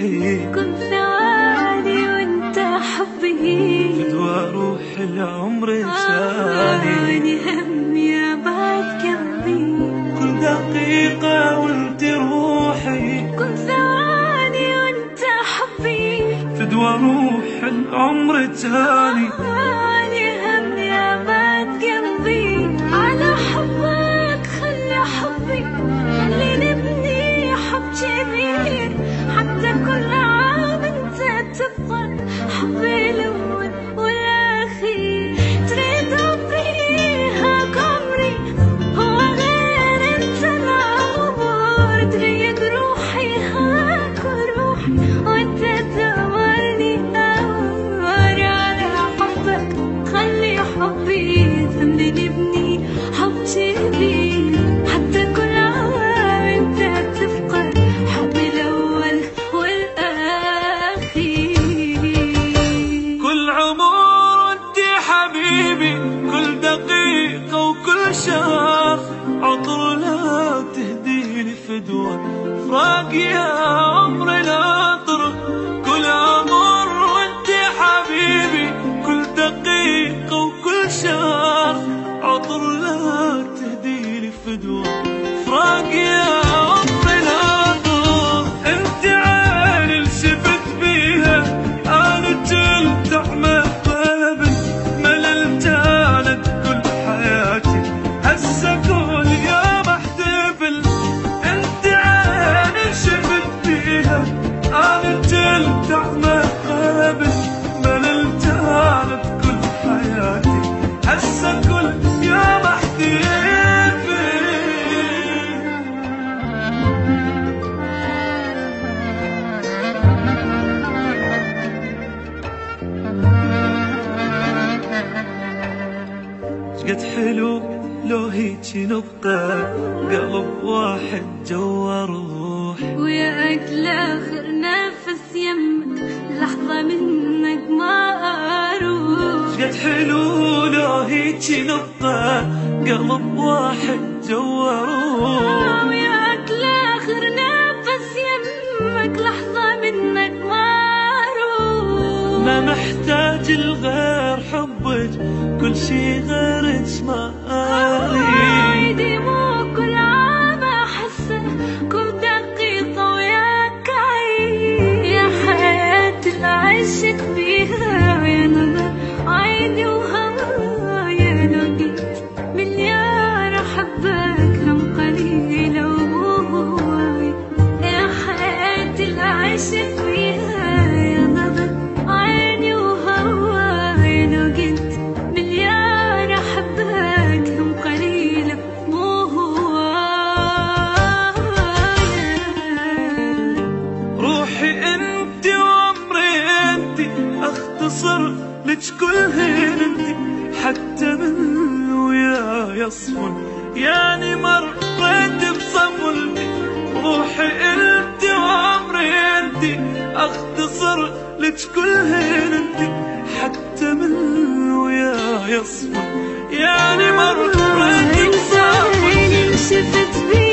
روحي كن ثواني وانت حبي فدوى روح العمر ثاني همي ابعد قلبي كل دقيقة وانت روحي كن ثواني وانت حبي فدوى روح العمر ثاني همي ابعد قلبي على حبك خلي حبي خلي نبني حب كبير حتى كل عام انت تبقى حبي الاول والاخير تريد فيها عمري هو غير انت العمر تريد روحي هاك روحي وانت تأمرني أمر على حبك خلي حبي خلي نبني حب كبير حتى كل عام انت تبقى حبي الاول والاخير كل عمر وانت حبيبي كل دقيقة وكل شهر عطر لا تهديني فدوى فراق يا عمر العطر كل عمر وانت حبيبي كل دقيقة وكل شهر عطر لا تهديني فدوى فراق يا عمر العطر انت عيني الشفت بيها انا تلتح مقابل مللت انا كل حياتي هسه كل يوم احتفل انت عيني شفت بيها انا تلتح مقابل مللت انا بكل حياتي هسه كل يوم احتفل شقد حلو لو هيجي نبقى قلب واحد جوا روح ويا أجل آخر نفس يمك لحظة منك ما أروح شقد حلو لو هيجي نبقى قلب واحد جوا روح ويا أجل آخر نفس يمك لحظة منك ما أروح ما محتاج الغير حبك كل شي غيرك ما أريد عيدي مو كل عام أحسه كل دقيقة وياك عيد يا حياتي اللي عشت فيها يا نظر عيني وهوايا لقيت مليار أحبك هم قليلة ومو هواي يا حياتي اللي عشت فيها يا نظر عيني وهوايا لقيت مليار أحبك هم قليلة مو هواي روحي انت وعمري انت اختصر لك كل هين انت حتى من ويا يصفن يعني مريت بصفلتي روحي انت وعمري انت اختصر لك كل هين انت حتى من ويا يصفن يعني مريت بصفلتي شفت بي